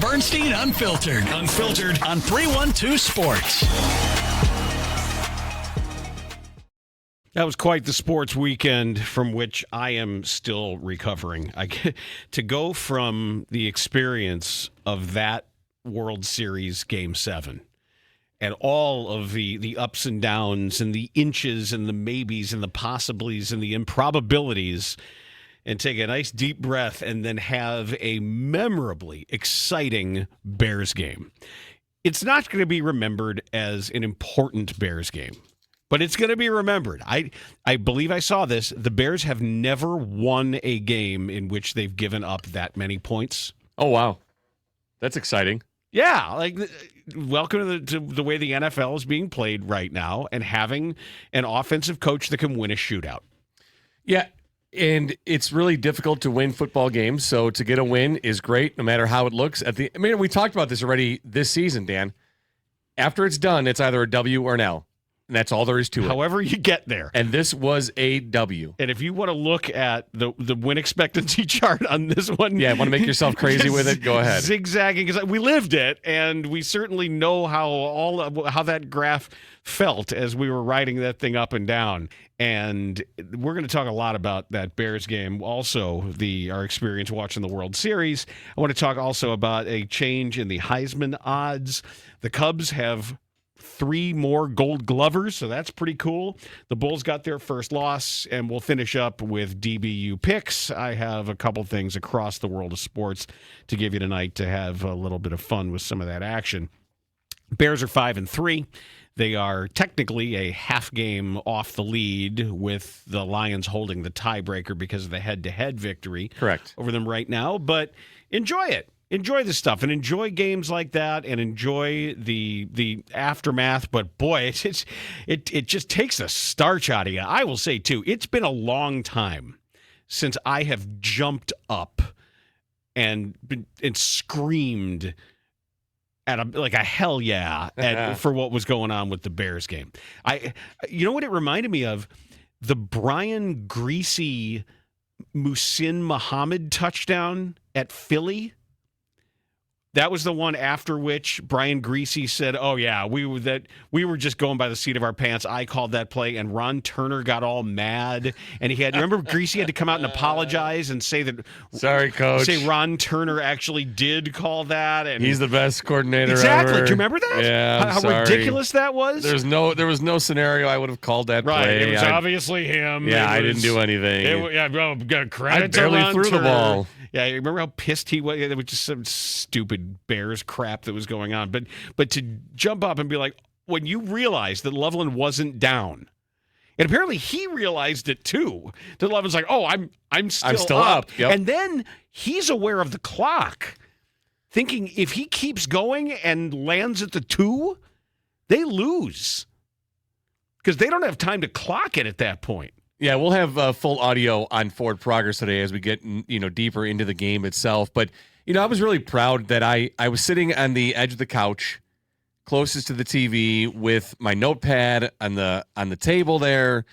Bernstein Unfiltered. Unfiltered on 312 Sports. That was quite the sports weekend from which I am still recovering. To go from the experience of that World Series Game 7 and all of the ups and downs and the inches and the maybes and the possibilities and the improbabilities, and take a nice deep breath and then have a memorably exciting Bears game. It's not going to be remembered as an important Bears game, but it's going to be remembered. I believe I saw this. The Bears have never won a game in which they've given up that many points. Oh, wow. That's exciting. Yeah, welcome to the way the NFL is being played right now, and having an offensive coach that can win a shootout. Yeah, and it's really difficult to win football games, so to get a win is great, no matter how it looks. We talked about this already this season, Dan. After it's done, it's either a W or an L. And that's all there is to it. However you get there. And this was a W. And if you want to look at the win expectancy chart on this one. Yeah, want to make yourself crazy with it? Go ahead. Zigzagging, because we lived it, and we certainly know how that graph felt as we were riding that thing up and down. And we're going to talk a lot about that Bears game. Also, our experience watching the World Series. I want to talk also about a change in the Heisman odds. The Cubs have 3 more Gold Glovers, so that's pretty cool. The Bulls got their first loss, and we'll finish up with DBU Picks. I have a couple things across the world of sports to give you tonight to have a little bit of fun with some of that action. Bears are 5-3. They are technically a half game off the lead, with the Lions holding the tiebreaker because of the head-to-head victory over them right now. But enjoy it. Enjoy this stuff and enjoy games like that and enjoy the aftermath. But boy, it just takes the starch out of you. I will say, too, it's been a long time since I have jumped up and screamed at a hell yeah for what was going on with the Bears game. You know what it reminded me of? The Brian Greasy Muhsin Muhammad touchdown at Philly. That was the one after which Brian Greasy said, "Oh yeah, we were just going by the seat of our pants. I called that play," and Ron Turner got all mad. And remember Greasy had to come out and apologize and say that, "Sorry, coach." Say Ron Turner actually did call that, and he's the best coordinator exactly. ever. Do you remember that? Yeah, how ridiculous that was. There was no scenario I would have called that play. It was obviously him. Yeah, I didn't do anything. Credit I barely threw the ball. Yeah, you remember how pissed he was? It was just some stupid Bears crap that was going on. But to jump up and be like, when you realize that Loveland wasn't down, and apparently he realized it too, that Loveland's like, "Oh, I'm still up." Yep. And then he's aware of the clock, thinking if he keeps going and lands at the 2, they lose because they don't have time to clock it at that point. Yeah, we'll have full audio on forward progress today as we get deeper into the game itself. But I was really proud that I was sitting on the edge of the couch, closest to the TV, with my notepad on the table there,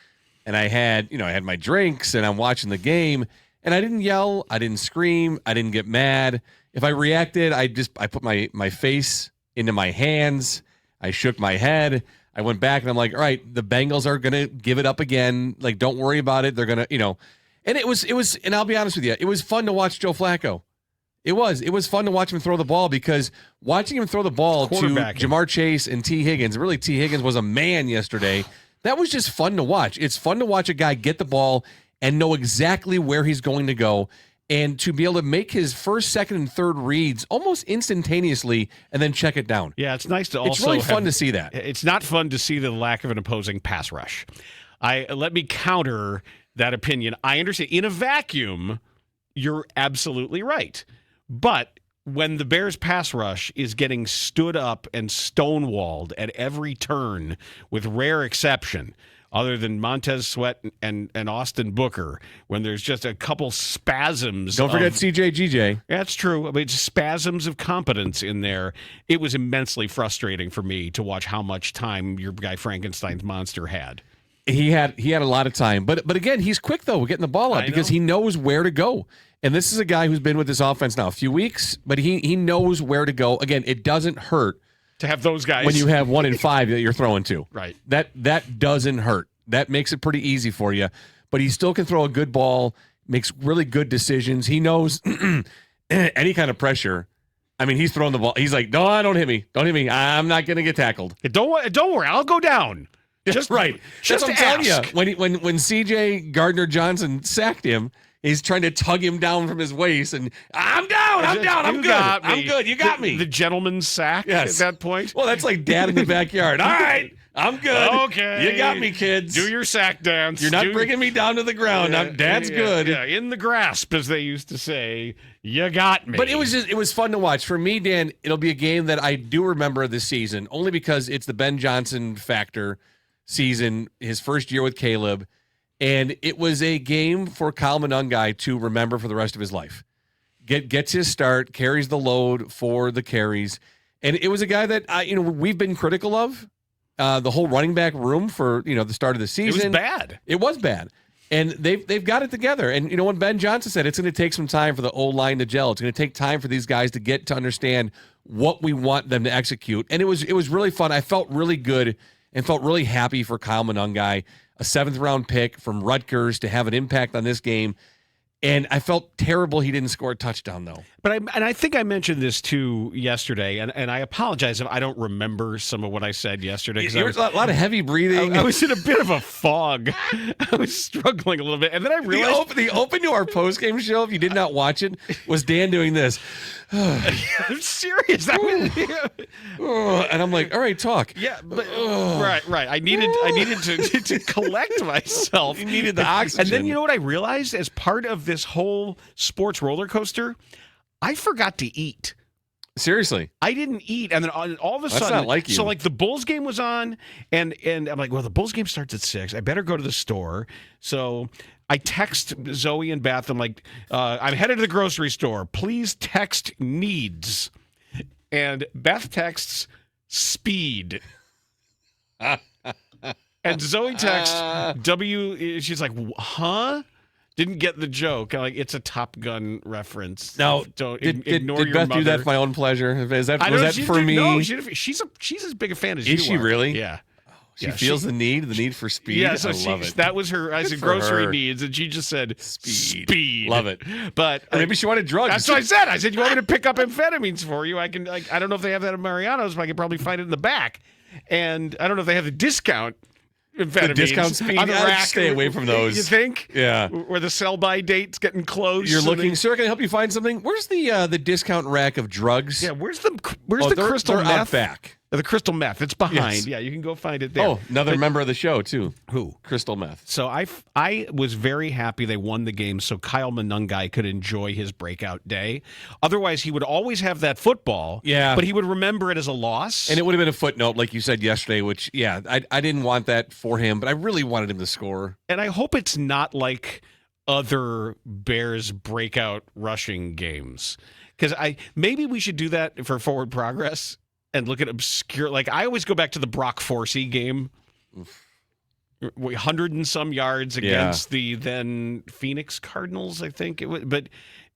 and I had my drinks, and I'm watching the game, and I didn't yell, I didn't scream, I didn't get mad. If I reacted, I put my face into my hands, I shook my head. I went back and I'm like, all right, the Bengals are going to give it up again. Like, don't worry about it. They're going to, and it was, and I'll be honest with you, it was fun to watch Joe Flacco. It was fun to watch him throw the ball, because watching him throw the ball to Jamar Chase and T. Higgins, really T. Higgins was a man yesterday. That was just fun to watch. It's fun to watch a guy get the ball and know exactly where he's going to go, and to be able to make his first, second, and third reads almost instantaneously and then check it down. Yeah, it's nice to also. It's really fun to see that. It's not fun to see the lack of an opposing pass rush. Let me counter that opinion. I understand. In a vacuum, you're absolutely right. But when the Bears pass rush is getting stood up and stonewalled at every turn, with rare exception, other than Montez Sweat and Austin Booker, when there's just a couple spasms. Don't forget CJ GJ. That's true. I mean, just spasms of competence in there. It was immensely frustrating for me to watch how much time your guy Frankenstein's monster had. He had a lot of time, but again, he's quick though. We're getting the ball out because he knows where to go. And this is a guy who's been with this offense now a few weeks, but he knows where to go. Again, it doesn't hurt to have those guys when you have 1 in 5 that you're throwing to. Right. That doesn't hurt. That makes it pretty easy for you. But he still can throw a good ball, makes really good decisions. He knows any kind of pressure. I mean, he's throwing the ball. He's like, no, don't hit me. Don't hit me. I'm not going to get tackled. Don't worry. I'll go down. Just right. Just That's what I'm telling you. When C.J. Gardner-Johnson sacked him, he's trying to tug him down from his waist, and I'm down. I'm good. You got me. The gentleman's sack at that point. Well, that's like dad in the backyard. All right. I'm good. Okay. You got me, kids. Do your sack dance. You're not bringing me down to the ground. Dad's good. Yeah, in the grasp, as they used to say. You got me. But it was fun to watch. For me, Dan, it'll be a game that I do remember this season, only because it's the Ben Johnson factor season, his first year with Caleb. And it was a game for Kyle Monangai to remember for the rest of his life. Gets his start, carries the load for the carries. And it was a guy that we've been critical of. The whole running back room for the start of the season. It was bad. It was bad, and they've got it together. And when Ben Johnson said it's going to take some time for the O line to gel, it's going to take time for these guys to get to understand what we want them to execute. And it was really fun. I felt really good and felt really happy for Kyle Monangai, a 7th round pick from Rutgers, to have an impact on this game. And I felt terrible he didn't score a touchdown, though. But I think I mentioned this too yesterday, and I apologize if I don't remember some of what I said yesterday. There was a lot of heavy breathing. I was in a bit of a fog. I was struggling a little bit, and then I realized the open to our postgame show, if you did not watch it, was Dan doing this. I'm serious. And I'm like, all right, talk. Yeah, but right. I needed to collect myself. You needed the oxygen. And then you know what I realized as part of this whole sports roller coaster, I forgot to eat. Seriously, I didn't eat, and then all of a sudden, not like you. So like the Bulls game was on, and I'm like, well, the Bulls game starts at 6. I better go to the store. So I text Zoe and Beth. I'm like, I'm headed to the grocery store. Please text needs. And Beth texts speed. And Zoe texts W. She's like, huh? Didn't get the joke. Like, it's a Top Gun reference. No, don't did ignore did your Beth mother. do that for my own pleasure? Was that for me? No, she's as big a fan as you are. Is she really? Yeah. She feels the need for speed. Yeah, so I love it. That was her. I said grocery needs, and she just said speed. Love it. But or maybe she wanted drugs. That's what I said. I said, you want me to pick up amphetamines for you? I can. I don't know if they have that at Mariano's, but I can probably find it in the back. And I don't know if they have the discount amphetamines. The discount speed. On the rack. Stay away from those. You think? Yeah. Where the sell-by date's getting close. You're looking. Sir, can I help you find something? Where's the discount rack of drugs? Yeah. Where's the crystal meth? Out back. The crystal meth. It's behind. Yes. Yeah, you can go find it there. Oh, another member of the show, too. Who? Crystal meth. So I was very happy they won the game so Kyle Monangai could enjoy his breakout day. Otherwise, he would always have that football. Yeah. But he would remember it as a loss. And it would have been a footnote, like you said yesterday, which, yeah, I didn't want that for him, but I really wanted him to score. And I hope it's not like other Bears breakout rushing games. Because maybe we should do that for Forward Progress. And look at obscure, like I always go back to the Brock Forsey game, 100 and some yards against the then Phoenix Cardinals, I think it was. But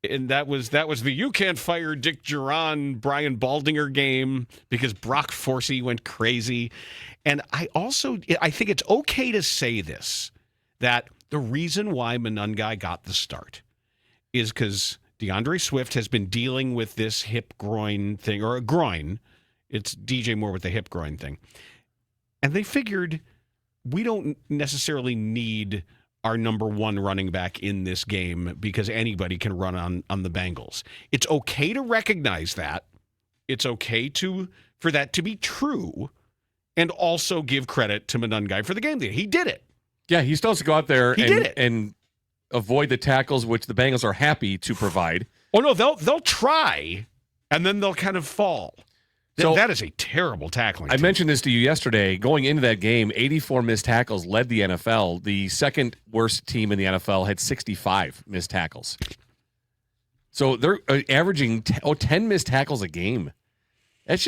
that was the you can't fire Dick Duran, Brian Baldinger game because Brock Forsey went crazy. And I think it's okay to say this, that the reason why Monangai got the start is because DeAndre Swift has been dealing with this hip groin thing, or a groin. It's DJ Moore with the hip groin thing. And they figured we don't necessarily need our number one running back in this game because anybody can run on the Bengals. It's okay to recognize that. It's okay for that to be true and also give credit to Monangai for the game. He did it. Yeah, he still has to go out there and avoid the tackles, which the Bengals are happy to provide. Oh, no, they'll try, and then they'll kind of fall. So that is a terrible tackling. I mentioned this to you yesterday. Going into that game, 84 missed tackles led the NFL. The second worst team in the NFL had 65 missed tackles. So they're averaging 10 missed tackles a game. That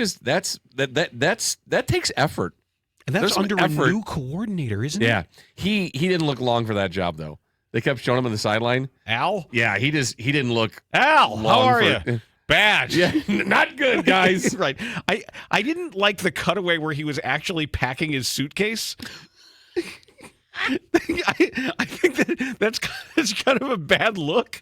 takes effort. And that's under a new coordinator, isn't it? Yeah. He didn't look long for that job, though. They kept showing him on the sideline. Al? Yeah, he didn't look Al, how are you? Bad. Yeah, not good, guys. Right. I didn't like the cutaway where he was actually packing his suitcase. I think that's kind of a bad look.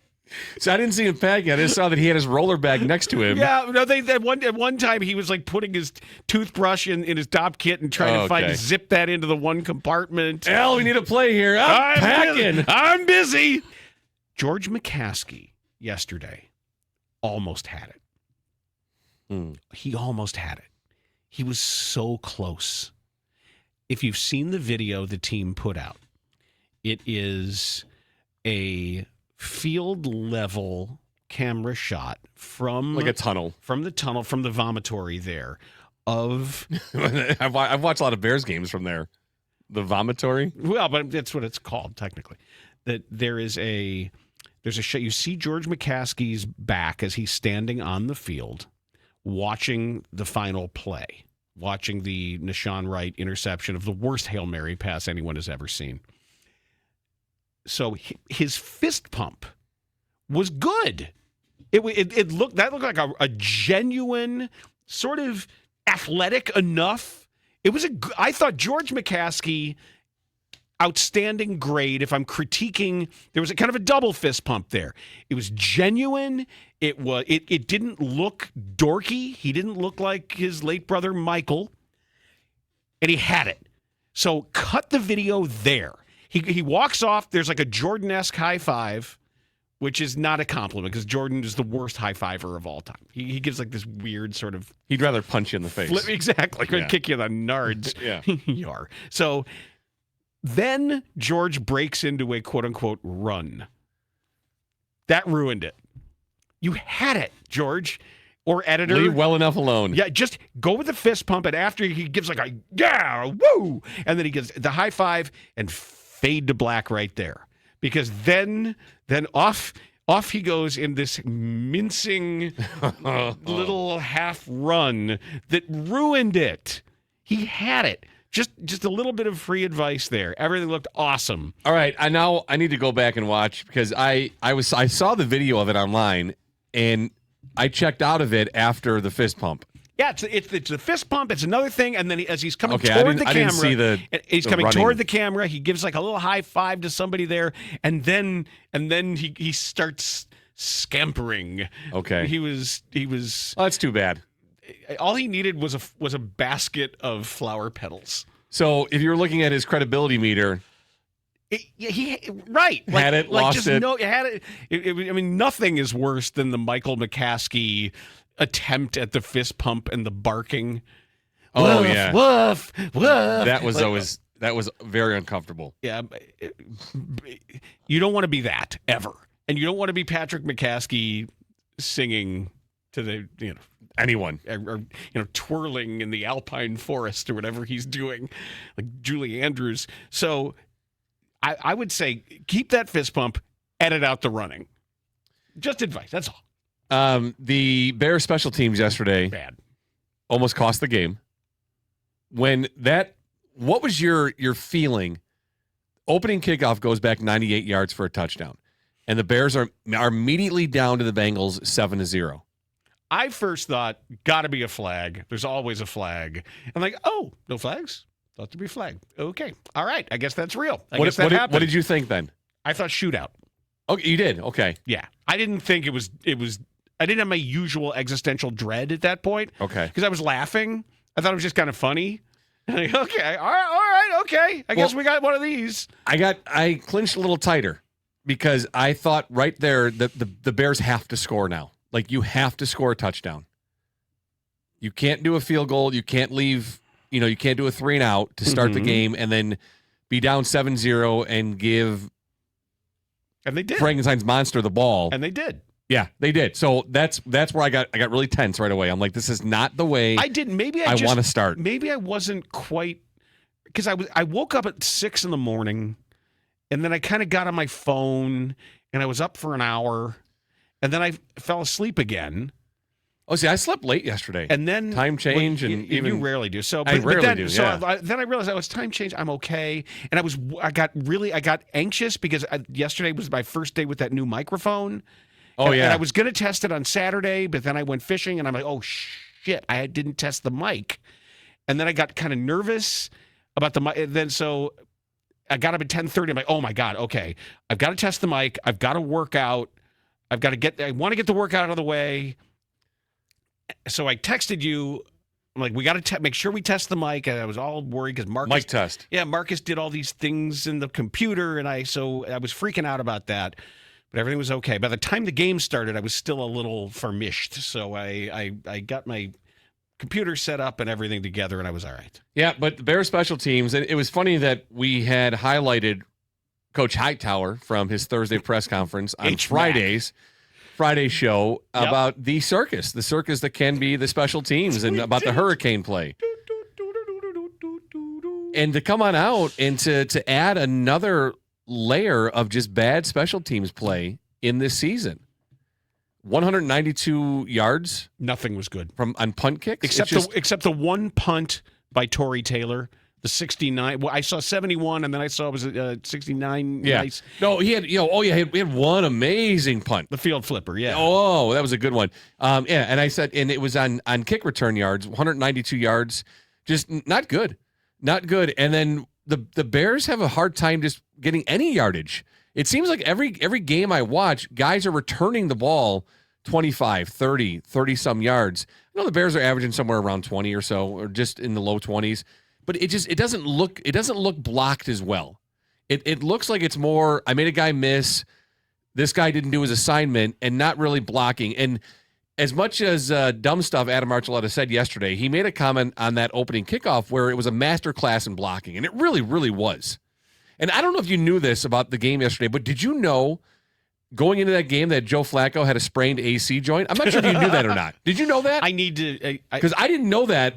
So I didn't see him packing. I just saw that he had his roller bag next to him. Yeah, no. At one time he was like putting his toothbrush in his top kit and trying to zip that into the one compartment. Al, we need a play here. I'm packing. I'm busy. George McCaskey yesterday almost had it. He almost had it. He was so close. If you've seen the video the team put out, it is a field level camera shot from like a tunnel, from the vomitory there of I've watched a lot of Bears games from there. The vomitory? Well, but that's what it's called technically. That there's a shot. You see George McCaskey's back as he's standing on the field watching the final play, watching the Nashawn Wright interception of the worst Hail Mary pass anyone has ever seen. So his fist pump was good. It looked like a genuine, sort of athletic enough. I thought George McCaskey, outstanding grade. If I'm critiquing, there was a kind of a double fist pump there. It was genuine. It didn't look dorky. He didn't look like his late brother Michael, and he had it. So cut the video there. He walks off. There's like a Jordan-esque high five, which is not a compliment because Jordan is the worst high fiver of all time. He gives like this weird sort of. He'd rather punch you in the face. Exactly. Yeah. Kick you in the nards. Yeah. Yar. So then George breaks into a quote unquote run. That ruined it. You had it, George. Or editor. Leave well enough alone. Yeah, just go with the fist pump, and after he gives like a, yeah, woo! And then he gives the high five and fade to black right there. Because then off he goes in this mincing little half run that ruined it. He had it. Just a little bit of free advice there. Everything looked awesome. All right, I need to go back and watch because I saw the video of it online and I checked out of it after the fist pump. Yeah, it's the fist pump. It's another thing, and then as he's coming toward the camera, I didn't see he's coming toward the camera. He gives like a little high five to somebody there, and then he starts scampering. Okay, he was. Oh, that's too bad. All he needed was a basket of flower petals. So if you're looking at his credibility meter. Right. Had it, like lost just it. No, had it. I mean, nothing is worse than the Michael McCaskey attempt at the fist pump and the barking. Oh, woof, yeah. Woof, woof. That was very uncomfortable. Yeah. You don't want to be that ever. And you don't want to be Patrick McCaskey singing to the, anyone. Or twirling in the alpine forest or whatever he's doing, like Julie Andrews. So I would say keep that fist pump, edit out the running. Just advice. That's all. The Bears special teams yesterday bad, almost cost the game. What was your feeling? Opening kickoff goes back 98 yards for a touchdown, and the Bears are immediately down to the Bengals 7-0. I first thought, got to be a flag. There's always a flag. I'm like, oh, no flags? Thought there'd be a flag. Okay. All right. I guess that's real. I guess that happened. What did you think then? I thought shootout. Okay, you did. Okay. Yeah. I didn't think it was I didn't have my usual existential dread at that point. Okay. Because I was laughing. I thought it was just kind of funny. Like, okay. All right. Okay. I guess we got one of these. I clinched a little tighter because I thought right there that the Bears have to score now. Like, you have to score a touchdown. You can't do a field goal. You can't leave, you can't do a 3-and-out to start the game and then be down 7-0 and give and they did. Frankenstein's monster the ball. And they did. Yeah, they did. So that's where I got really tense right away. I'm like, this is not the way I did. Maybe I want to start. Maybe I wasn't quite, because I woke up at 6 a.m. and then I kind of got on my phone and I was up for an hour. And then I fell asleep again. Oh, see, I slept late yesterday. And then time change, and you rarely do. So I rarely then, do. So yeah. then I realized, it's time change. I'm okay, and I got anxious because yesterday was my first day with that new microphone. Oh, yeah. And I was going to test it on Saturday, but then I went fishing, and I'm like, oh shit, I didn't test the mic, and then I got kind of nervous about the mic. Then so I got up at 10:30. I'm like, oh my god, okay, I've got to test the mic. I've got to work out. I want to get the workout out of the way. So I texted you. I'm like, we got to make sure we test the mic. And I was all worried because Marcus. Mic test. Yeah, Marcus did all these things in the computer, and I was freaking out about that. But everything was okay. By the time the game started, I was still a little famished. So I got my computer set up and everything together, and I was all right. Yeah, but the Bears special teams, and it was funny that we had highlighted Coach Hightower from his Thursday press conference on Friday show about the circus that can be the special teams and about the hurricane play. And to come on out and to add another layer of just bad special teams play in this season. 192 yards. Nothing was good on punt kicks. Except the one punt by Torrey Taylor. The 69. Well, I saw 71, and then I saw it was 69. Yeah. Nice. No, he had. He had one amazing punt. The field flipper. Yeah. Oh, that was a good one. Yeah, and I said, and it was on kick return yards, 192 yards, just not good, not good. And then the Bears have a hard time just getting any yardage. It seems like every game I watch, guys are returning the ball 25, 30 some yards. I know the Bears are averaging somewhere around 20 or so, or just in the low 20s. But it doesn't look blocked as well. It looks like it's more, I made a guy miss, this guy didn't do his assignment, and not really blocking. And as much as dumb stuff Adam Archuleta said yesterday, he made a comment on that opening kickoff where it was a master class in blocking, and it really, really was. And I don't know if you knew this about the game yesterday, but did you know going into that game that Joe Flacco had a sprained AC joint? I'm not sure if you knew that or not. Did you know that? I need to. Because I didn't know that.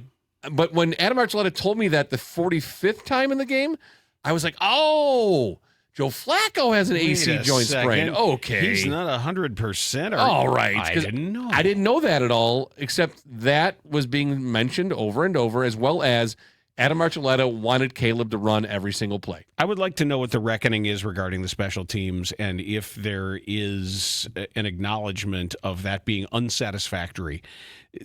But when Adam Archuleta told me that the 45th time in the game, I was like, oh, Joe Flacco has an AC joint sprain. Okay. He's not 100%. All right. I didn't know. I didn't know that at all, except that was being mentioned over and over, as well as Adam Archuleta wanted Caleb to run every single play. I would like to know what the reckoning is regarding the special teams and if there is an acknowledgement of that being unsatisfactory.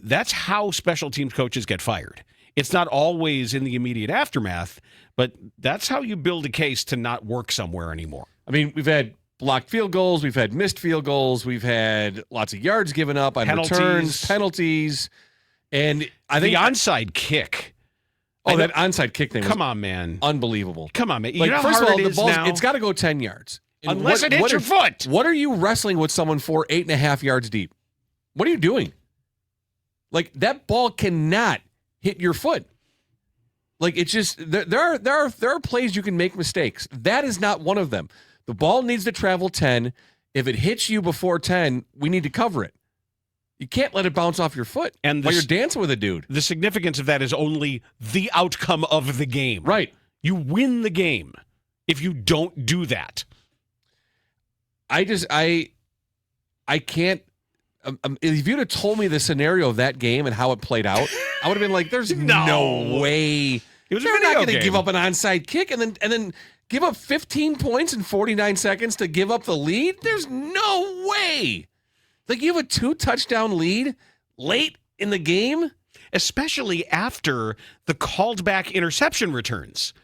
That's how special teams coaches get fired. It's not always in the immediate aftermath, but that's how you build a case to not work somewhere anymore. I mean, we've had blocked field goals, we've had missed field goals, we've had lots of yards given up on returns, penalties, and I think the onside kick. Oh, that onside kick thing. Come on, man. Unbelievable. Come on, man. Like, you know first of all, the ball, it's got to go 10 yards. And unless it hits your foot. What are you wrestling with someone for 8.5 yards deep? What are you doing? Like, that ball cannot hit your foot. Like, it's just there are plays you can make mistakes. That is not one of them. The ball needs to travel 10. If it hits you before 10, we need to cover it. You can't let it bounce off your foot while you're dancing with a dude. The significance of that is only the outcome of the game. Right. You win the game if you don't do that. I can't. If you'd have told me the scenario of that game and how it played out, I would have been like, "There's no way they're not going to give up an onside kick and then give up 15 points in 49 seconds to give up the lead. There's no way." Like, you have a 2-touchdown lead late in the game, especially after the called back interception returns.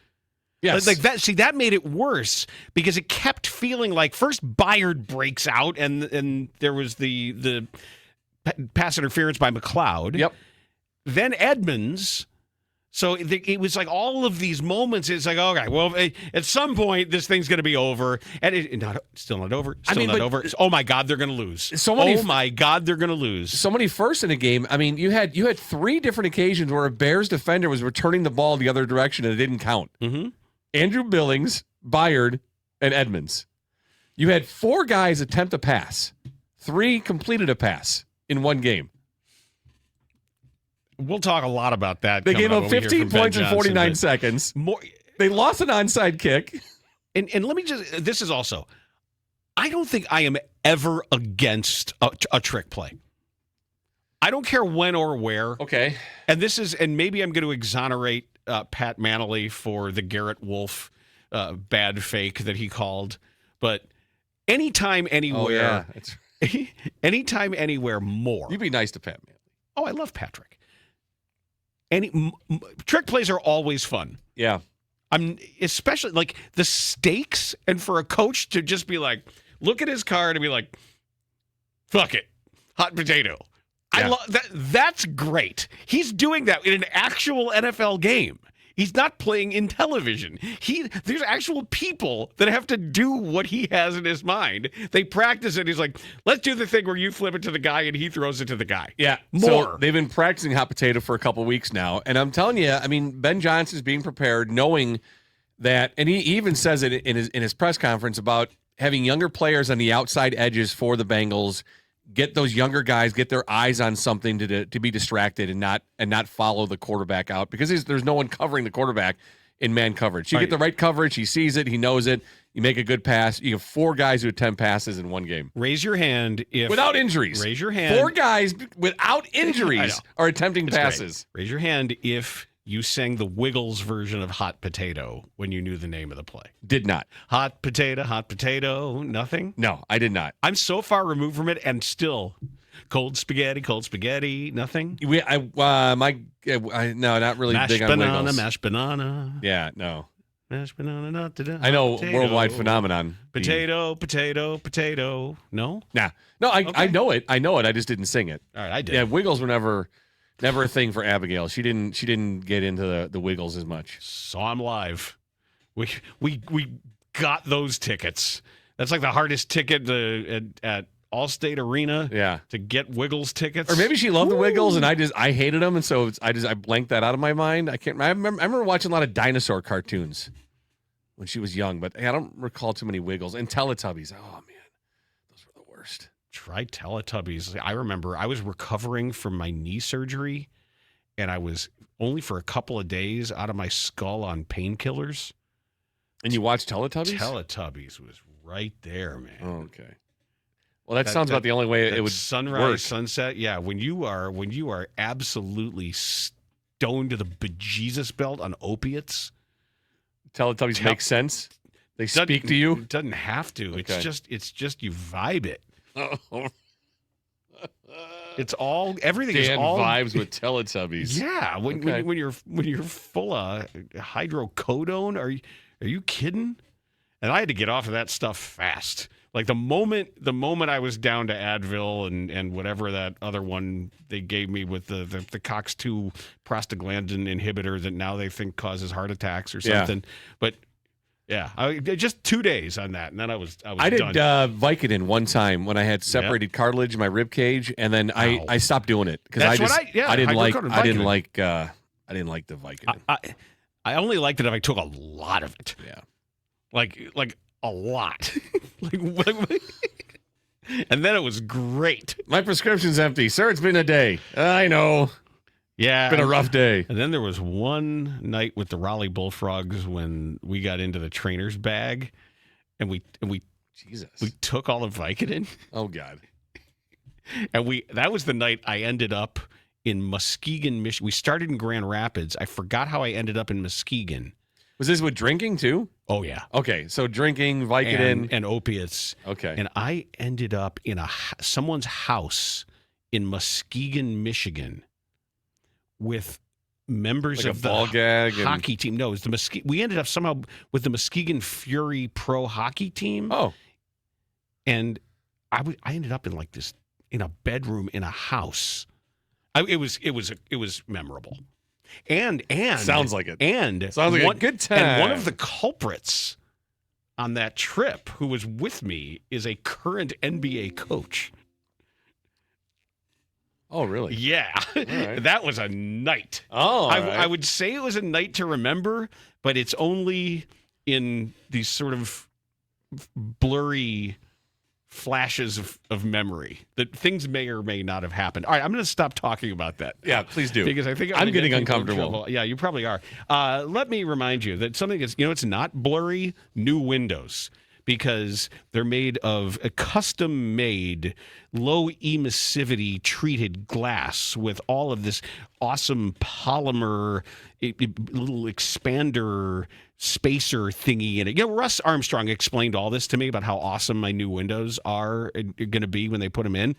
Yes. Like that. See, that made it worse because it kept feeling like first Byard breaks out and there was the pass interference by McLeod. Yep. Then Edmonds. So it was like all of these moments. It's like, okay, well, at some point this thing's going to be over, and still not over. Not over. Oh my God, they're going to lose. My God, they're going to lose. So many firsts in a game. I mean, you had 3 different occasions where a Bears defender was returning the ball the other direction and it didn't count. Mm-hmm. Andrew Billings, Byard, and Edmonds. You had 4 guys attempt a pass. 3 completed a pass in one game. We'll talk a lot about that. They gave up 15 points in 49 seconds. They lost an onside kick. And let me just, this is also, I don't think I am ever against a trick play. I don't care when or where. Okay. And maybe I'm going to exonerate Pat Manley for the Garrett Wolf bad fake that he called. But anytime, anywhere. Oh, yeah. Anytime, anywhere, more. You'd be nice to Pat Manley. Oh, I love Patrick. Trick plays are always fun. Yeah. I'm especially like the stakes, and for a coach to just be like, look at his card and be like, fuck it, hot potato. Yeah. I love that. That's great. He's doing that in an actual NFL game. He's not playing in television. There's actual people that have to do what he has in his mind. They practice it. He's like, let's do the thing where you flip it to the guy and he throws it to the guy. Yeah. More. So they've been practicing hot potato for a couple of weeks now. And I'm telling you, I mean, Ben Johnson's being prepared, knowing that, and he even says it in his press conference about having younger players on the outside edges for the Bengals, get those younger guys, get their eyes on something to be distracted and not follow the quarterback out, because there's no one covering the quarterback in man coverage. You get the right coverage, he sees it, he knows it, you make a good pass. You have 4 guys who attempt passes in one game. Raise your hand if without injuries. Raise your hand. 4 guys without injuries are attempting passes. Great. Raise your hand if you sang the Wiggles version of Hot Potato when you knew the name of the play. Did not. Hot potato, nothing? No, I did not. I'm so far removed from it, and still cold spaghetti, nothing? No, not really big on Wiggles. Mashed banana. Yeah, no. Mashed banana, I know, worldwide phenomenon. Potato. No? Nah. No, I know it. I just didn't sing it. All right, I did. Yeah, Wiggles were never a thing for Abigail. She didn't get into the Wiggles as much. Saw him live. We got those tickets. That's like the hardest ticket at Allstate Arena. Yeah. To get Wiggles tickets. Or maybe she loved the Wiggles and I hated them, and so I blanked that out of my mind. I remember watching a lot of dinosaur cartoons when she was young, but I don't recall too many Wiggles and Teletubbies. Oh man, those were the worst. Try Teletubbies. I remember I was recovering from my knee surgery, and I was only for a couple of days out of my skull on painkillers. And you watched Teletubbies? Teletubbies was right there, man. Oh, okay. Well, that sounds about the only way it would sunrise, work. sunset. Yeah, when you are absolutely stoned to the bejesus belt on opiates, Teletubbies make sense. They speak to you. It doesn't have to. Okay. It's just you vibe it. Oh. It's all everything Dan is all vibes with Teletubbies. Yeah, when you're full of hydrocodone, are you kidding? And I had to get off of that stuff fast. Like the moment I was down to Advil and whatever that other one they gave me with the COX-2 prostaglandin inhibitor that now they think causes heart attacks or something. Yeah. But yeah, just 2 days on that, and then I was done. I did Vicodin one time when I had separated cartilage in my rib cage, and then I stopped doing it because I didn't like the Vicodin. I only liked it if I took a lot of it. Yeah, like a lot. And then it was great. My prescription's empty, sir. It's been a day. I know. Yeah, it's been a rough day. And then there was one night with the Raleigh Bullfrogs when we got into the trainer's bag, and we took all the Vicodin. Oh God! And that was the night I ended up in Muskegon, Michigan. We started in Grand Rapids. I forgot how I ended up in Muskegon. Was this with drinking too? Oh yeah. Okay, so drinking, Vicodin, and opiates. Okay. And I ended up in someone's house in Muskegon, Michigan, with members of the hockey team. No, it was the we ended up somehow with the Muskegon Fury Pro Hockey team. Oh. And I ended up in a bedroom in a house. It was memorable. And sounds like it. And sounds like a good time. And one of the culprits on that trip who was with me is a current NBA coach. Oh, really? Yeah. Right. That was a night. Oh, I would say it was a night to remember, but it's only in these sort of blurry flashes of memory that things may or may not have happened. All right, I'm going to stop talking about that. Yeah, please do. Because I think I'm getting uncomfortable. Yeah, you probably are. Let me remind you that something is, it's not blurry. New windows. because they're made of a custom-made, low emissivity treated glass with all of this awesome polymer little expander spacer thingy in it. Russ Armstrong explained all this to me about how awesome my new windows are going to be when they put them in.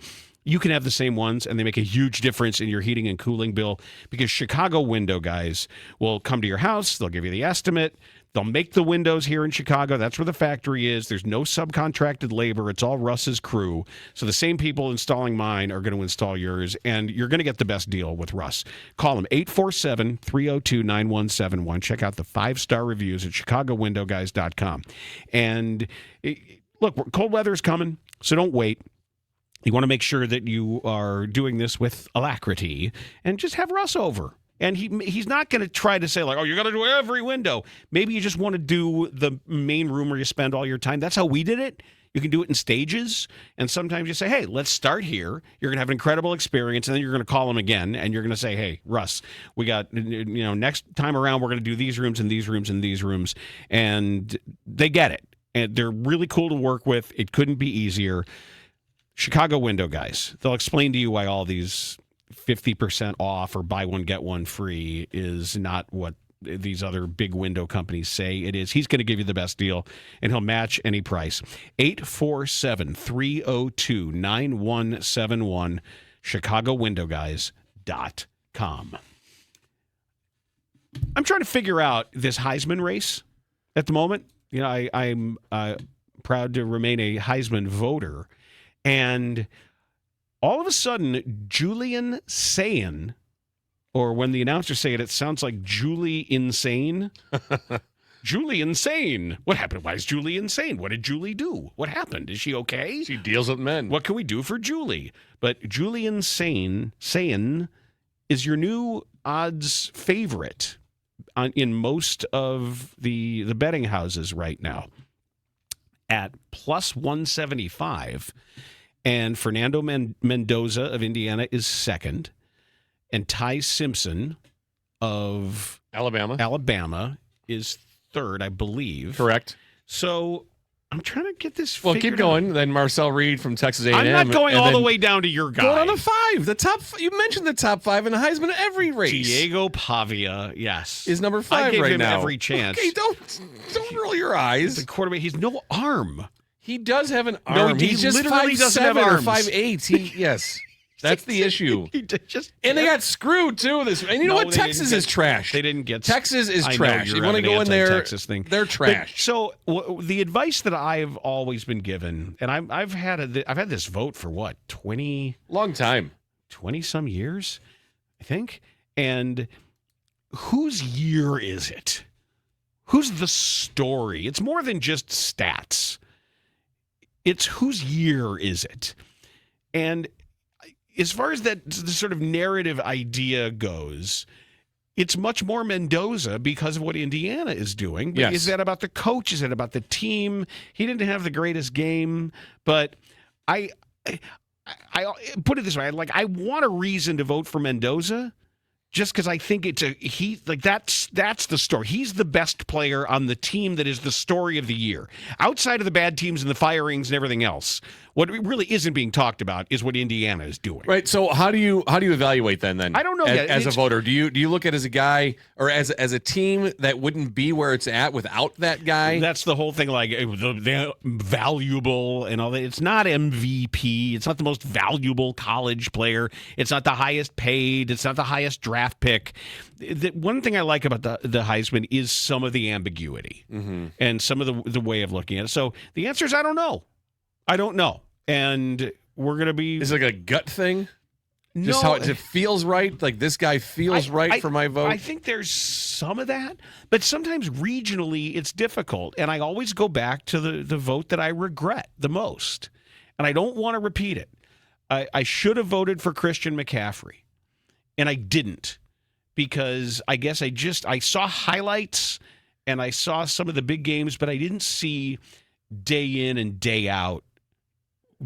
You can have the same ones, and they make a huge difference in your heating and cooling bill because Chicago window guys will come to your house. They'll give you the estimate. They'll make the windows here in Chicago. That's where the factory is. There's no subcontracted labor. It's all Russ's crew. So the same people installing mine are going to install yours, and you're going to get the best deal with Russ. Call him 847-302-9171. Check out the 5-star reviews at chicagowindowguys.com. And look, cold weather is coming, so don't wait. You want to make sure that you are doing this with alacrity and just have Russ over. And he's not going to try to say, like, oh, you got to do every window. Maybe you just want to do the main room where you spend all your time. That's how we did it. You can do it in stages. And sometimes you say, hey, let's start here. You're going to have an incredible experience. And then you're going to call him again. And you're going to say, hey, Russ, we got, next time around, we're going to do these rooms and these rooms and these rooms. And they get it. And they're really cool to work with. It couldn't be easier. Chicago window guys. They'll explain to you why all these 50% off or buy one, get one free is not what these other big window companies say it is. He's going to give you the best deal, and he'll match any price. 847-302-9171, ChicagoWindowGuys.com. I'm trying to figure out this Heisman race at the moment. I'm proud to remain a Heisman voter. And all of a sudden, Julian Sayin, or when the announcers say it, it sounds like Julie Insane. Julie Insane. What happened? Why is Julie insane? What did Julie do? What happened? Is she okay? She deals with men. What can we do for Julie? But Julian Sayin is your new odds favorite in most of the betting houses right now at plus 175. And Fernando Mendoza of Indiana is second. And Ty Simpson of Alabama is third, I believe. Correct. So I'm trying to get this Well, figured keep going. out. Then Marcel Reed from Texas A&M. I'm not going all the way down to your guy. Go on the 5. The top. You mentioned the top 5 in the Heisman every race. Diego Pavia, yes. Is number 5 right now. I gave him every chance. Okay, don't roll your eyes. The quarterback, he's no arm. He does have an arm. No, he's just literally 5'7" doesn't have or arms. 5'8". Yes. That's the issue. And they got screwed, too. And you know what? Texas is trash. They didn't get... Texas is I trash. Know, you want to go in there, Texas thing. They're trash. So the advice that I've always been given, and I've had this vote for what, 20... Long time. 20-some years, I think. And whose year is it? Who's the story? It's more than just stats. It's whose year is it? And as far as the sort of narrative idea goes, it's much more Mendoza because of what Indiana is doing. But yes. Is that about the coach? Is it about the team? He didn't have the greatest game, but I put it this way: I want a reason to vote for Mendoza. Just because I think that's the story. He's the best player on the team that is the story of the year. Outside of the bad teams and the firings and everything else, what really isn't being talked about is what Indiana is doing. Right. So how do you evaluate then? I don't know as a voter. Do you look at it as a guy or as a team that wouldn't be where it's at without that guy? That's the whole thing. Like they're valuable and all that. It's not MVP. It's not the most valuable college player. It's not the highest paid. It's not the highest draft pick. The one thing I like about the Heisman is some of the ambiguity and some of the way of looking at it. So the answer is I don't know. And we're going to be... Is it like a gut thing? No. Just how it feels right? Like this guy feels right for my vote? I think there's some of that. But sometimes regionally it's difficult. And I always go back to the vote that I regret the most. And I don't want to repeat it. I should have voted for Christian McCaffrey. And I didn't. Because I guess I saw highlights and I saw some of the big games, but I didn't see day in and day out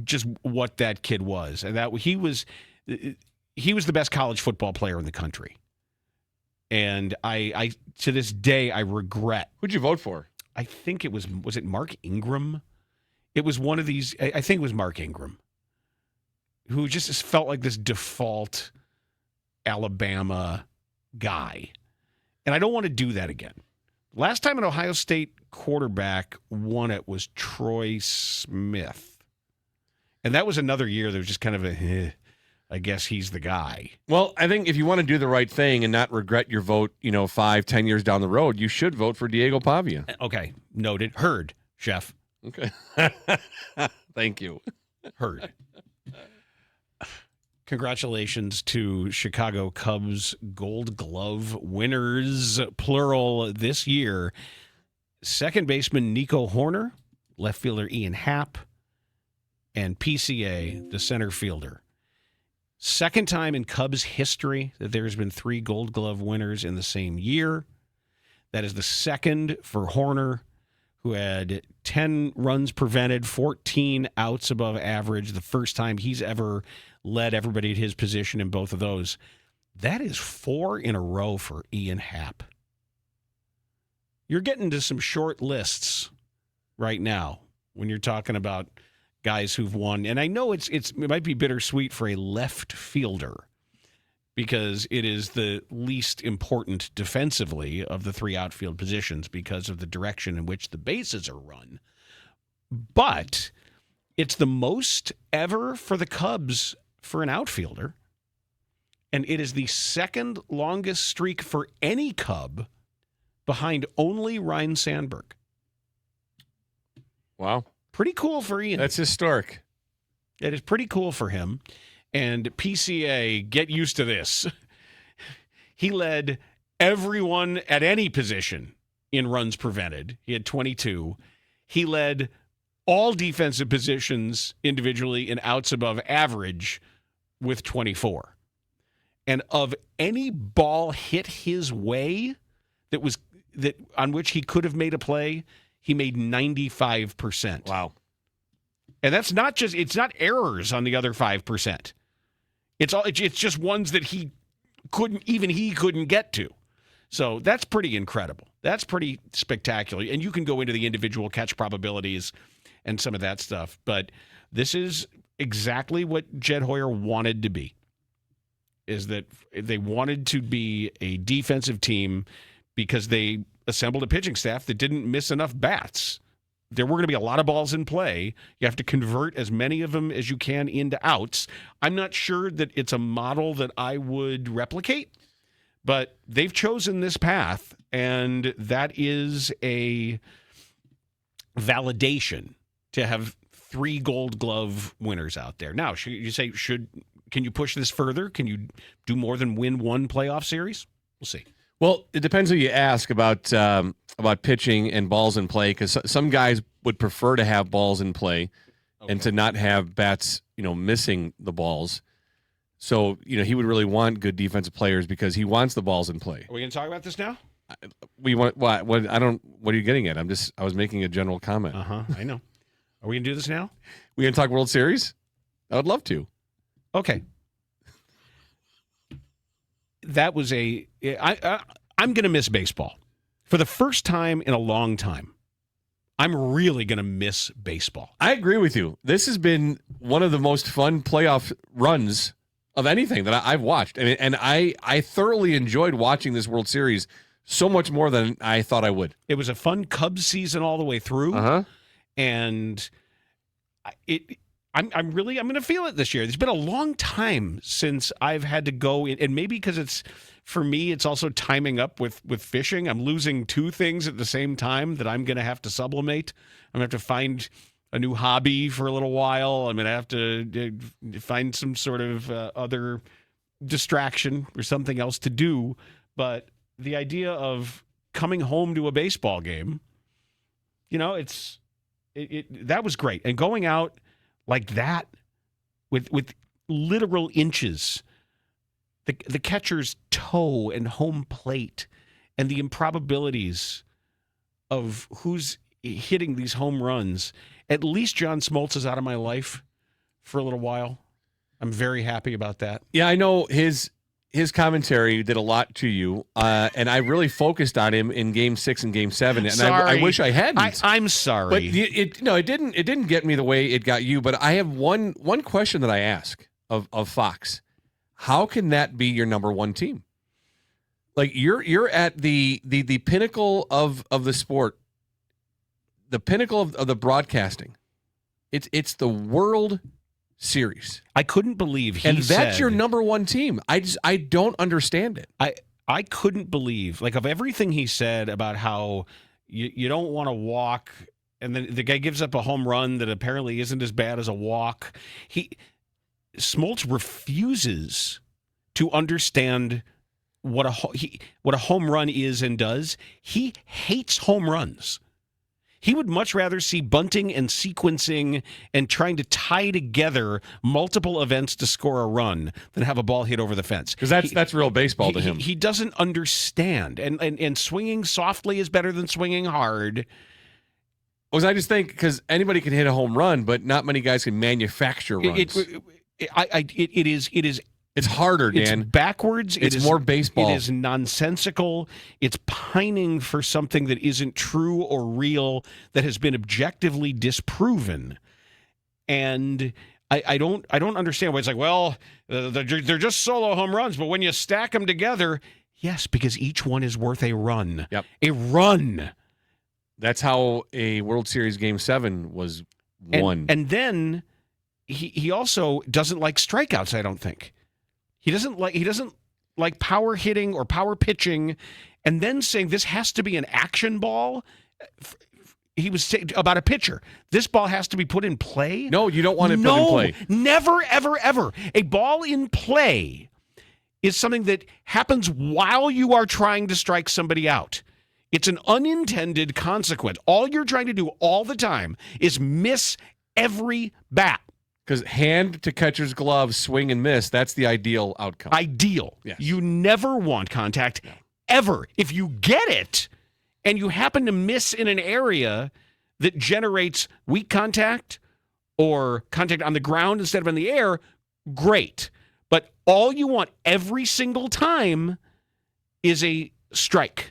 just what that kid was. And that he was the best college football player in the country. And I to this day I regret. Who'd you vote for? I think was it Mark Ingram? It was one of these, I think it was Mark Ingram, who just felt like this default Alabama guy. And I don't want to do that again. Last time an Ohio State quarterback won it was Troy Smith. And that was another year that was just kind of I guess he's the guy. Well, I think if you want to do the right thing and not regret your vote, 5-10 years down the road, you should vote for Diego Pavia. Okay, noted. Heard, Chef. Okay. Thank you. Heard. Congratulations to Chicago Cubs Gold Glove winners, plural, this year. Second baseman Nico Horner, left fielder Ian Happ, and PCA, the center fielder. Second time in Cubs history that there's been 3 Gold Glove winners in the same year. That is the second for Horner, who had 10 runs prevented, 14 outs above average, the first time he's ever led everybody at his position in both of those. That is 4 in a row for Ian Happ. You're getting to some short lists right now when you're talking about guys who've won. And I know it might be bittersweet for a left fielder because it is the least important defensively of the 3 outfield positions because of the direction in which the bases are run. But it's the most ever for the Cubs for an outfielder. And it is the second longest streak for any Cub behind only Ryne Sandberg. Wow. Pretty cool for Ian. That's historic. It is pretty cool for him. And PCA, get used to this. He led everyone at any position in runs prevented. He had 22. He led all defensive positions individually in outs above average with 24. And of any ball hit his way that on which he could have made a play, he made 95%. Wow. And that's not it's not errors on the other 5%. It's just ones that he couldn't get to. So that's pretty incredible. That's pretty spectacular. And you can go into the individual catch probabilities and some of that stuff. But this is exactly what Jed Hoyer wanted to be, is that they wanted to be a defensive team because they assembled a pitching staff that didn't miss enough bats. There were going to be a lot of balls in play. You have to convert as many of them as you can into outs. I'm not sure that it's a model that I would replicate, but they've chosen this path, and that is a validation to have 3 Gold Glove winners out there. Now, can you push this further? Can you do more than win 1 playoff series? We'll see. Well, it depends who you ask about pitching and balls in play, because some guys would prefer to have balls in play and to not have bats, missing the balls. So, he would really want good defensive players because he wants the balls in play. Are we going to talk about this now? We want what? What are you getting at? I was making a general comment. I know. Are we going to do this now? We going to talk World Series? I would love to. Okay. That was I'm going to miss baseball. For the first time in a long time, I'm really going to miss baseball. I agree with you. This has been one of the most fun playoff runs of anything that I've watched. And I thoroughly enjoyed watching this World Series so much more than I thought I would. It was a fun Cubs season all the way through. And I'm going to feel it this year. It's been a long time since I've had to go in, and maybe because for me, it's also timing up with fishing. I'm losing 2 things at the same time that I'm going to have to sublimate. I'm going to have to find a new hobby for a little while. I'm going to have to find some sort of other distraction or something else to do. But the idea of coming home to a baseball game, that was great. And going out like that with literal inches, the catcher's toe and home plate, and the improbabilities of who's hitting these home runs. At least John Smoltz is out of my life for a little while. I'm very happy about that. Yeah, I know his his commentary did a lot to you, and I really focused on him in Game 6 and Game 7, and I wish I hadn't. I'm sorry. But it didn't get me the way it got you. But I have one question that I ask of Fox. How can that be your number one team? Like you're at the pinnacle of the sport, the pinnacle of the broadcasting. It's the World Series. I couldn't believe he and that's said, your number one team. I don't understand it. I couldn't believe, like, of everything he said about how you don't want to walk, and then the guy gives up a home run that apparently isn't as bad as a walk. Smoltz refuses to understand what a home run is and does. He hates home runs. He would much rather see bunting and sequencing and trying to tie together multiple events to score a run than have a ball hit over the fence. Because that's real baseball to him. He doesn't understand. And swinging softly is better than swinging hard. Well, I just think because anybody can hit a home run, but not many guys can manufacture runs. It is. It's harder, Dan. It's backwards. It's more baseball. It is nonsensical. It's pining for something that isn't true or real, that has been objectively disproven. And I don't understand why it's like, well, they're just solo home runs, but when you stack them together, yes, because each one is worth a run. Yep. A run. That's how a World Series Game 7 was won. And then he also doesn't like strikeouts, I don't think. He doesn't like power hitting or power pitching, and then saying this has to be an action ball. He was saying about a pitcher. This ball has to be put in play. No, you don't want it put in play. Never, ever, ever. A ball in play is something that happens while you are trying to strike somebody out. It's an unintended consequence. All you're trying to do all the time is miss every bat. Because hand to catcher's glove, swing and miss, that's the ideal outcome. Ideal. Yes. You never want contact, ever. If you get it and you happen to miss in an area that generates weak contact or contact on the ground instead of in the air, great. But all you want every single time is a strike.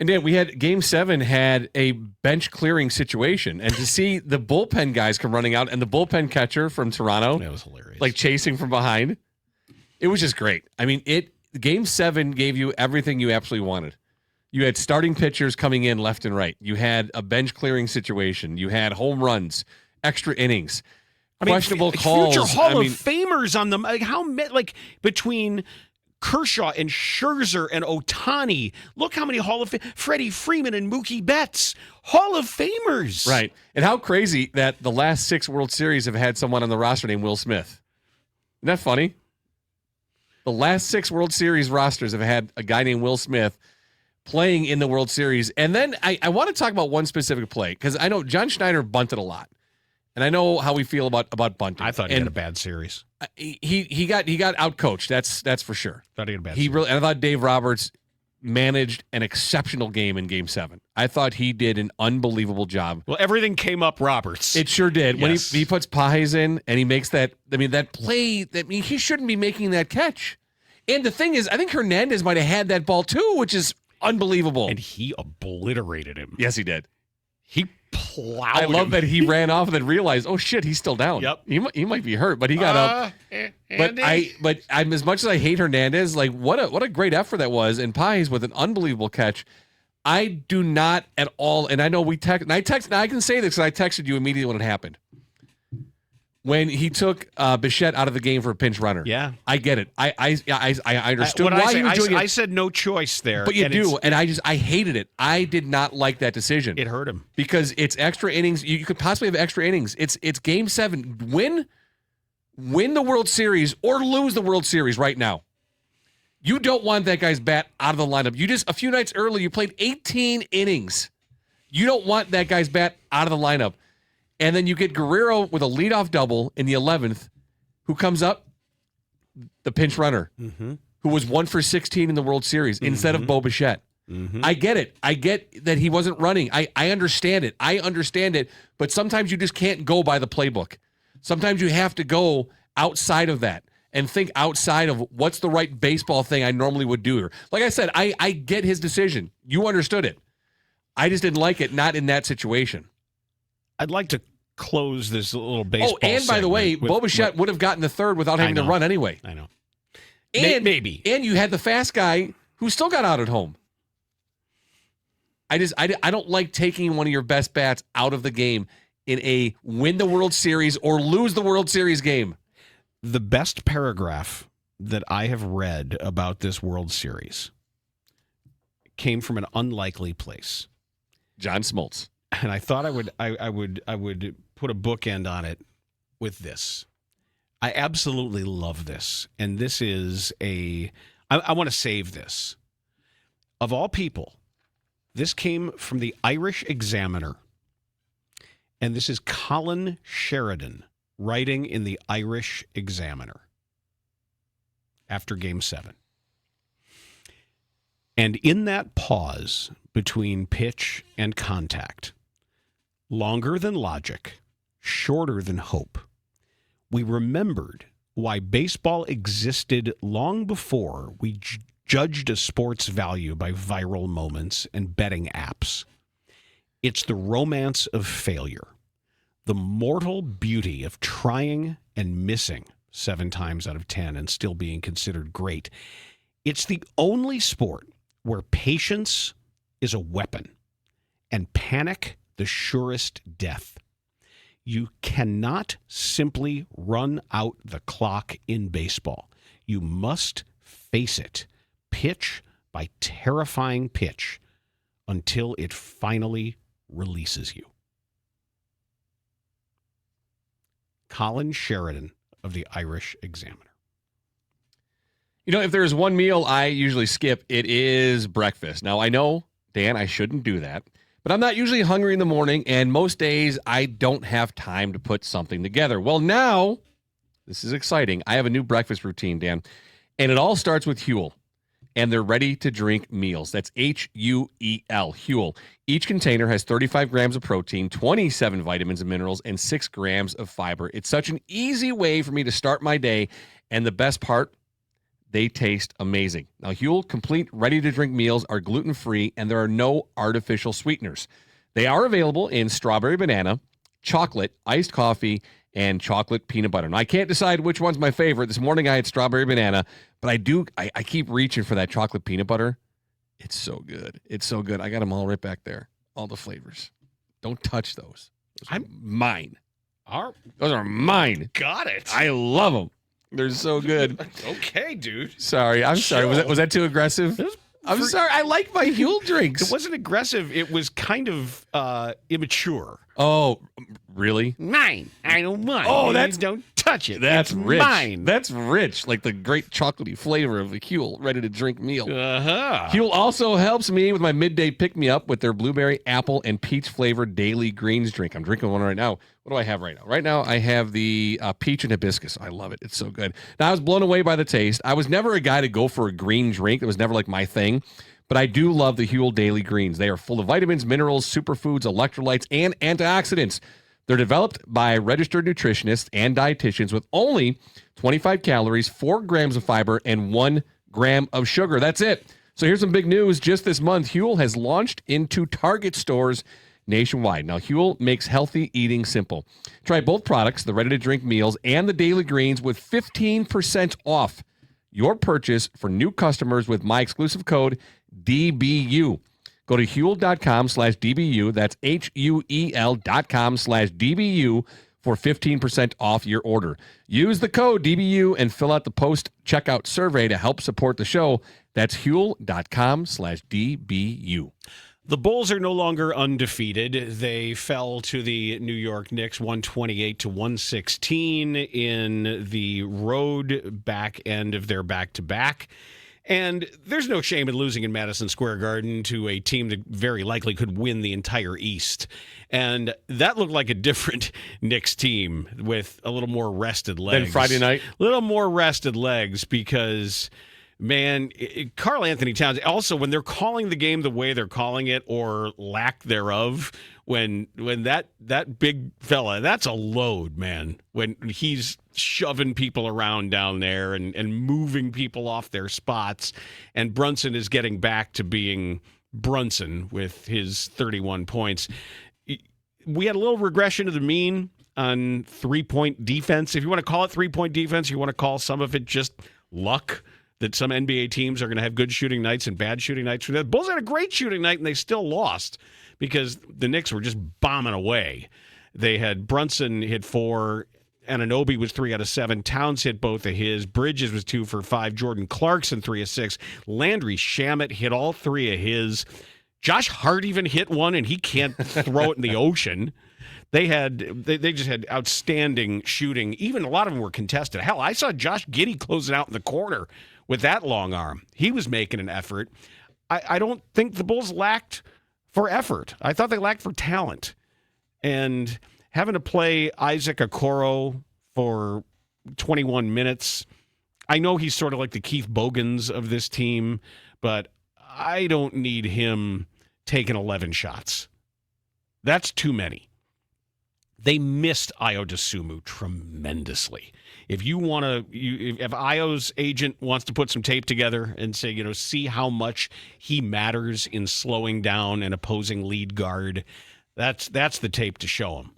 And Dan, we had Game 7 had a bench clearing situation, and to see the bullpen guys come running out and the bullpen catcher from Toronto, that was hilarious, like chasing from behind, it was just great. I mean, Game 7 gave you everything you absolutely wanted. You had starting pitchers coming in left and right. You had a bench clearing situation. You had home runs, extra innings, questionable calls. Future Hall of Famers on them. Like between Kershaw and Scherzer and Ohtani. Look how many Hall of Fame. Freddie Freeman and Mookie Betts. Hall of Famers. Right. And how crazy that the last 6 World Series have had someone on the roster named Will Smith. Isn't that funny? The last 6 World Series rosters have had a guy named Will Smith playing in the World Series. And then I want to talk about one specific play because I know John Schneider bunted a lot. And I know how we feel about bunting. I thought he had a bad series. He got outcoached. That's for sure. Thought he had a bad series. And I thought Dave Roberts managed an exceptional game in Game 7. I thought he did an unbelievable job. Well, everything came up Roberts. It sure did. Yes. When he puts Pajes in and he makes that play, he shouldn't be making that catch. And the thing is, I think Hernandez might have had that ball too, which is unbelievable. And he obliterated him. Yes, he did. He plowed I love him. that he ran off and then realized, oh shit, he's still down. Yep. He might be hurt, but he got up. But I'm as much as I hate Hernandez, like what a great effort that was, and Pajes with an unbelievable catch. I do not at all, and I know I can say this because I texted you immediately when it happened. When he took Bichette out of the game for a pinch runner. Yeah. I get it. I understood why he was doing it. I said no choice there. But you do, and I hated it. I did not like that decision. It hurt him. Because it's extra innings. You could possibly have extra innings. It's Game 7. Win the World Series or lose the World Series right now. You don't want that guy's bat out of the lineup. A few nights earlier, you played 18 innings. You don't want that guy's bat out of the lineup. And then you get Guerrero with a leadoff double in the 11th, who comes up, the pinch runner, who was 1 for 16 in the World Series instead of Bo Bichette. I get it. I get that he wasn't running. I understand it. But sometimes you just can't go by the playbook. Sometimes you have to go outside of that. and think outside of what's the right baseball thing I normally would do here. Like I said, I get his decision. You understood it. I just didn't like it, not in that situation. I'd like to close this little baseball. Oh, and by the way, Bo Bichette would have gotten the third without having to run anyway. I know. And maybe. And you had the fast guy who still got out at home. I don't like taking one of your best bats out of the game in a win the World Series or lose the World Series game. The best paragraph that I have read about this World Series came from an unlikely place. John Smoltz. And I thought I would put a bookend on it with this. I absolutely love this. And this is I want to save this. Of all people, this came from the Irish Examiner. And this is Colin Sheridan writing in the Irish Examiner after Game 7. And in that pause between pitch and contact, longer than logic, shorter than hope, we remembered why baseball existed long before we judged a sport's value by viral moments and betting apps. It's the romance of failure, the mortal beauty of trying and missing 7 times out of 10 and still being considered great. It's the only sport where patience is a weapon and panic the surest death. You cannot simply run out the clock in baseball. You must face it, pitch by terrifying pitch, until it finally releases you. Colin Sheridan of the Irish Examiner. You know, if there's one meal I usually skip, it is breakfast. Now, I know, Dan, I shouldn't do that, but I'm not usually hungry in the morning, and most days I don't have time to put something together. Well, now, this is exciting. I have a new breakfast routine, Dan, and it all starts with Huel and their ready-to-drink meals. That's H-U-E-L, Huel. Each container has 35 grams of protein, 27 vitamins and minerals, and 6 grams of fiber. It's such an easy way for me to start my day, and the best part, they taste amazing. Now, Huel Complete ready-to-drink meals are gluten-free, and there are no artificial sweeteners. They are available in strawberry banana, chocolate, iced coffee, and chocolate peanut butter. Now, I can't decide which one's my favorite. This morning I had strawberry banana, but I keep reaching for that chocolate peanut butter. It's so good. It's so good. I got them all right back there. All the flavors. Don't touch those. Those are mine. Those are mine. Got it. I love them. They're so good. Okay, dude. Sorry. I'm sorry. Was that too aggressive? I'm sorry. I like my Huel drinks. It wasn't aggressive. It was kind of immature. Oh, really? Mine. I don't mind. Oh, don't touch it. That's it's rich. Mine. That's rich. Like the great chocolatey flavor of the Huel ready-to-drink meal. Uh-huh. Huel also helps me with my midday pick-me-up with their blueberry, apple, and peach-flavored daily greens drink. I'm drinking one right now. What do I have right now? Right now, I have the peach and hibiscus. I love it. It's so good. Now, I was blown away by the taste. I was never a guy to go for a green drink. It was never like my thing. But I do love the Huel Daily Greens. They are full of vitamins, minerals, superfoods, electrolytes, and antioxidants. They're developed by registered nutritionists and dietitians with only 25 calories, 4 grams of fiber, and 1 gram of sugar. That's it. So here's some big news. Just this month, Huel has launched into Target stores nationwide. Now, Huel makes healthy eating simple. Try both products, the ready-to-drink meals and the daily greens, with 15% off your purchase for new customers with my exclusive code DBU. Go to Huel.com/DBU. That's HUEL.com/DBU for 15% off your order. Use the code DBU and fill out the post-checkout survey to help support the show. That's Huel.com/DBU. The Bulls are no longer undefeated. They fell to the New York Knicks 128-116 in the road back end of their back-to-back. And there's no shame in losing in Madison Square Garden to a team that very likely could win the entire East. And that looked like a different Knicks team with a little more rested legs. Then Friday night? A little more rested legs because, man, Karl Anthony Towns, also when they're calling the game the way they're calling it or lack thereof, when that big fella, that's a load, man. When he's shoving people around down there and moving people off their spots. And Brunson is getting back to being Brunson with his 31 points. We had a little regression to the mean on three-point defense. If you want to call it three-point defense, you want to call some of it just luck, that some NBA teams are going to have good shooting nights and bad shooting nights. The Bulls had a great shooting night, and they still lost because the Knicks were just bombing away. They had Brunson hit 4, Anunoby was 3 out of 7. Towns hit both of his. Bridges was 2 for 5. Jordan Clarkson 3 of 6. Landry Shamet hit all 3 of his. Josh Hart even hit one, and he can't throw it in the ocean. They just had outstanding shooting. Even a lot of them were contested. Hell, I saw Josh Giddey closing out in the corner with that long arm. He was making an effort. I don't think the Bulls lacked for effort. I thought they lacked for talent. And having to play Isaac Okoro for 21 minutes, I know he's sort of like the Keith Bogans of this team, but I don't need him taking 11 shots. That's too many. They missed Ayo Dosunmu tremendously. If you want to, if Ayo's agent wants to put some tape together and say, see how much he matters in slowing down an opposing lead guard, that's the tape to show him.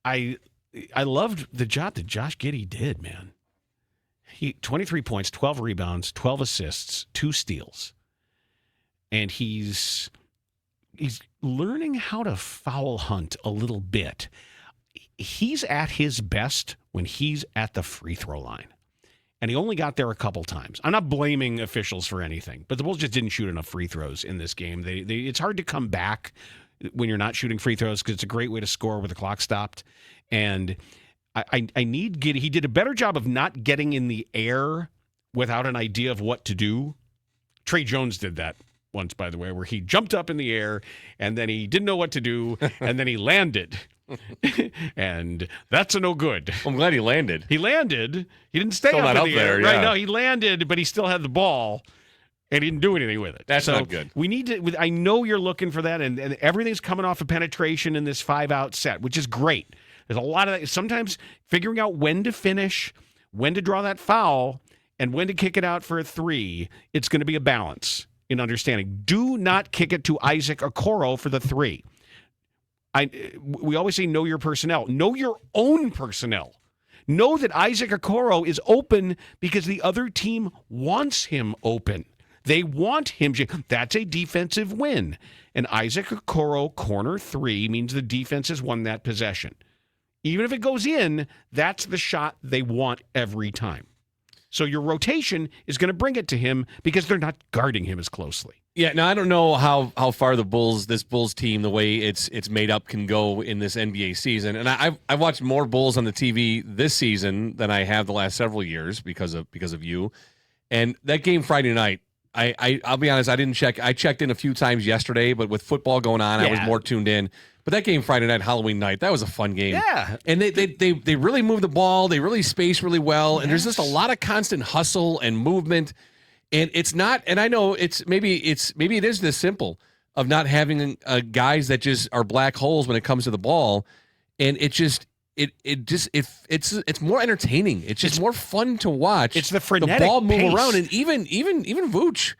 I loved the job that Josh Giddey did, man. He 23 points, 12 rebounds, 12 assists, 2 steals. And he's learning how to foul hunt a little bit. He's at his best when he's at the free throw line. And he only got there a couple times. I'm not blaming officials for anything, but the Bulls just didn't shoot enough free throws in this game. It's hard to come back when you're not shooting free throws because it's a great way to score with the clock stopped. And I need Giddey. He did a better job of not getting in the air without an idea of what to do. Trey Jones did that once, by the way, where he jumped up in the air and then he didn't know what to do and then he landed. And that's a no good. I'm glad he landed. He landed. He didn't stay Still up not in up the air. there, Right? yeah. No, he landed, but he still had the ball and he didn't do anything with it. That's not good. We need to. I know you're looking for that, and everything's coming off of penetration in this 5-out set, which is great. There's a lot of that. Sometimes figuring out when to finish, when to draw that foul, and when to kick it out for a 3, it's going to be a balance in understanding. Do not kick it to Isaac Okoro for the 3. We always say know your personnel. Know your own personnel. Know that Isaac Okoro is open because the other team wants him open. They want him. That's a defensive win. And Isaac Okoro corner 3 means the defense has won that possession. Even if it goes in, that's the shot they want every time. So your rotation is going to bring it to him because they're not guarding him as closely. Yeah, now I don't know how far this Bulls team, the way it's made up, can go in this NBA season. And I've watched more Bulls on the TV this season than I have the last several years because of you. And that game Friday night, I'll be honest, I didn't check. I checked in a few times yesterday, but with football going on, I was more tuned in. But that game Friday night, Halloween night, that was a fun game. Yeah. And they really move the ball. They really space really well. Yes. And there's just a lot of constant hustle and movement. And it's not, and I know maybe it is this simple of not having guys that just are black holes when it comes to the ball. And it's more entertaining. It's more fun to watch. It's the frenetic the ball move pace. around, and even Vooch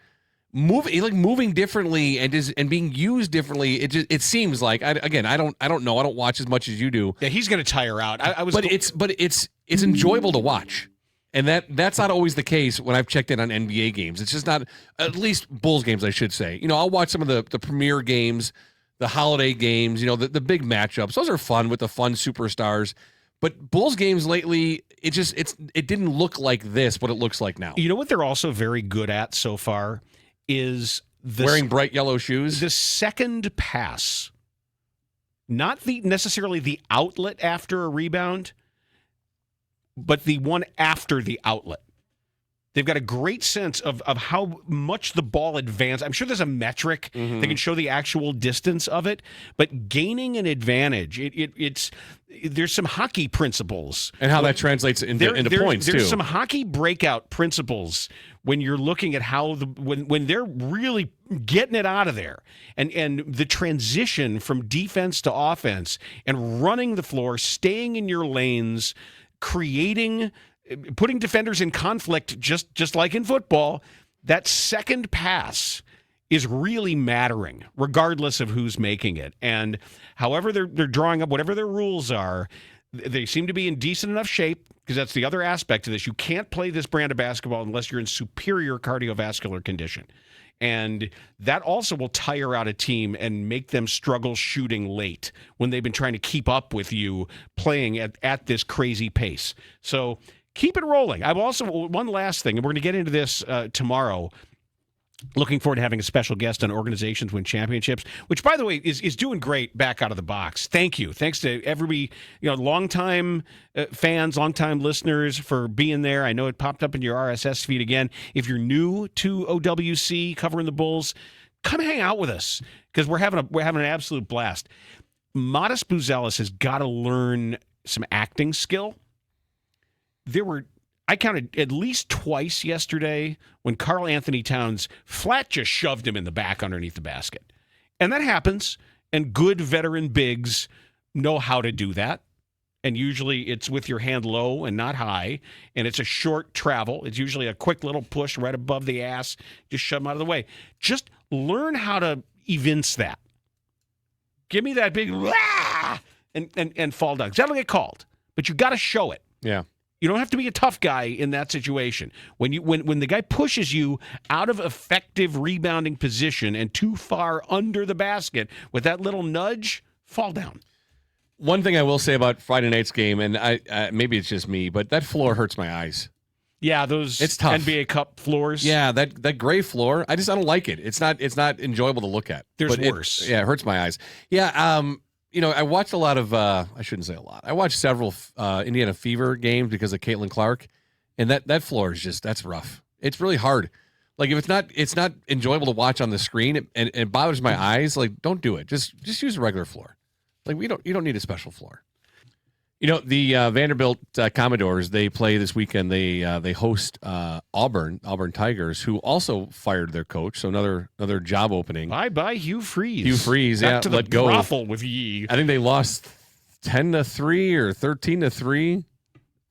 moving differently and being used differently. It seems like I don't know. I don't watch as much as you do. Yeah, he's going to tire out. It's enjoyable to watch. And that's not always the case when I've checked in on NBA games. It's just not, at least Bulls games, I should say. I'll watch some of the premier games, the holiday games, the big matchups. Those are fun with the fun superstars. But Bulls games lately, it didn't look like this, what it looks like now. You know what they're also very good at so far is wearing bright yellow shoes. The second pass, not necessarily the outlet after a rebound, but the one after the outlet. They've got a great sense of how much the ball advances. I'm sure there's a metric that can show the actual distance of it, but gaining an advantage, there's some hockey principles. And how that translates into points, too. There's some hockey breakout principles when you're looking at how when they're really getting it out of there and the transition from defense to offense and running the floor, staying in your lanes, putting defenders in conflict, just like in football, that second pass is really mattering, regardless of who's making it. And however they're drawing up, whatever their rules are, they seem to be in decent enough shape, because that's the other aspect of this. You can't play this brand of basketball unless you're in superior cardiovascular condition. And that also will tire out a team and make them struggle shooting late when they've been trying to keep up with you playing at this crazy pace. So keep it rolling. I've also, one last thing, and we're going to get into this tomorrow. Looking forward to having a special guest on Organizations Win Championships, which, by the way, is doing great back out of the box. Thank you. Thanks to everybody, longtime fans, longtime listeners for being there. I know it popped up in your RSS feed again. If you're new to OWC, covering the Bulls, come hang out with us, because we're having an absolute blast. Modest Buzelis has got to learn some acting skill. I counted at least twice yesterday when Karl Anthony Towns flat just shoved him in the back underneath the basket. And that happens, and good veteran bigs know how to do that. And usually it's with your hand low and not high, and it's a short travel. It's usually a quick little push right above the ass, just shove them out of the way. Just learn how to evince that. Give me that big and fall down. 'Cause that'll get called, but you got to show it. Yeah. You don't have to be a tough guy in that situation. When the guy pushes you out of effective rebounding position and too far under the basket with that little nudge, fall down. One thing I will say about Friday night's game, and I maybe it's just me, but that floor hurts my eyes. Yeah, those it's tough. NBA Cup floors. Yeah, that gray floor, I don't like it. It's not enjoyable to look at. There's worse. It hurts my eyes. Yeah, I watched a lot of, I shouldn't say a lot. I watched several Indiana Fever games because of Caitlin Clark, and that floor is that's rough. It's really hard. Like, if it's not enjoyable to watch on the screen, and it bothers my eyes, like, don't do it. Just use a regular floor. Like, you don't need a special floor. The Vanderbilt Commodores, they play this weekend. They host Auburn Tigers, who also fired their coach. So another job opening. Bye, Hugh Freeze. Hugh Freeze, Back to let the go. brothel with Yee. I think they lost 10-3 or 13-3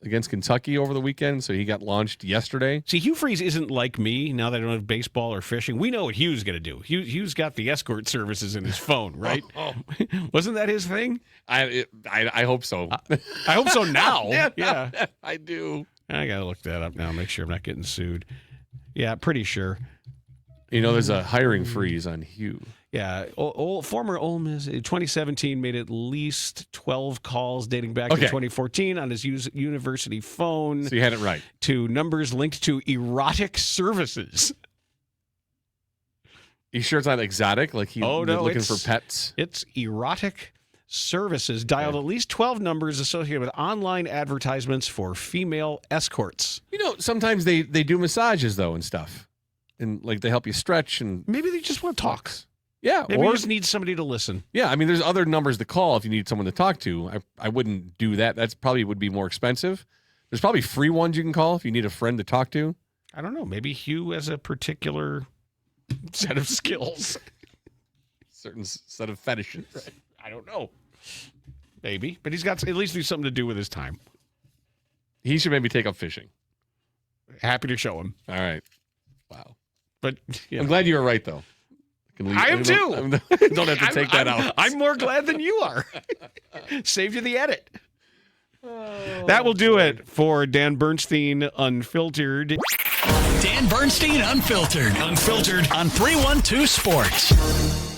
against Kentucky over the weekend. So he got launched yesterday. See, Hugh Freeze isn't like me. Now that I don't have baseball or fishing, we know what Hugh's going to do. Hugh's got the escort services in his phone, right? Wasn't that his thing? I hope so. I hope so now. Yeah. I do. I got to look that up now, make sure I'm not getting sued. Yeah, pretty sure. There's a hiring freeze on Hugh. Yeah, former Ole Miss, 2017 made at least 12 calls dating back to 2014 on his university phone. So you had it right. To numbers linked to erotic services. You sure it's not exotic? Like looking for pets? It's erotic services. Dialed at least 12 numbers associated with online advertisements for female escorts. Sometimes they do massages, though, and stuff. And, like, they help you stretch. And maybe they just want to talk. Yeah. Maybe you just need somebody to listen. Yeah, I mean, there's other numbers to call if you need someone to talk to. I wouldn't do that. That's probably would be more expensive. There's probably free ones you can call if you need a friend to talk to. I don't know. Maybe Hugh has a particular set of skills. Certain set of fetishes. Right. I don't know. Maybe. But he's got to at least do something to do with his time. He should maybe take up fishing. Happy to show him. All right. Wow. But I'm glad you were right, though. I am too. Don't have to take that out. I'm more glad than you are. Saved you the edit. That will do it for Dan Bernstein Unfiltered. Dan Bernstein Unfiltered on 312 Sports.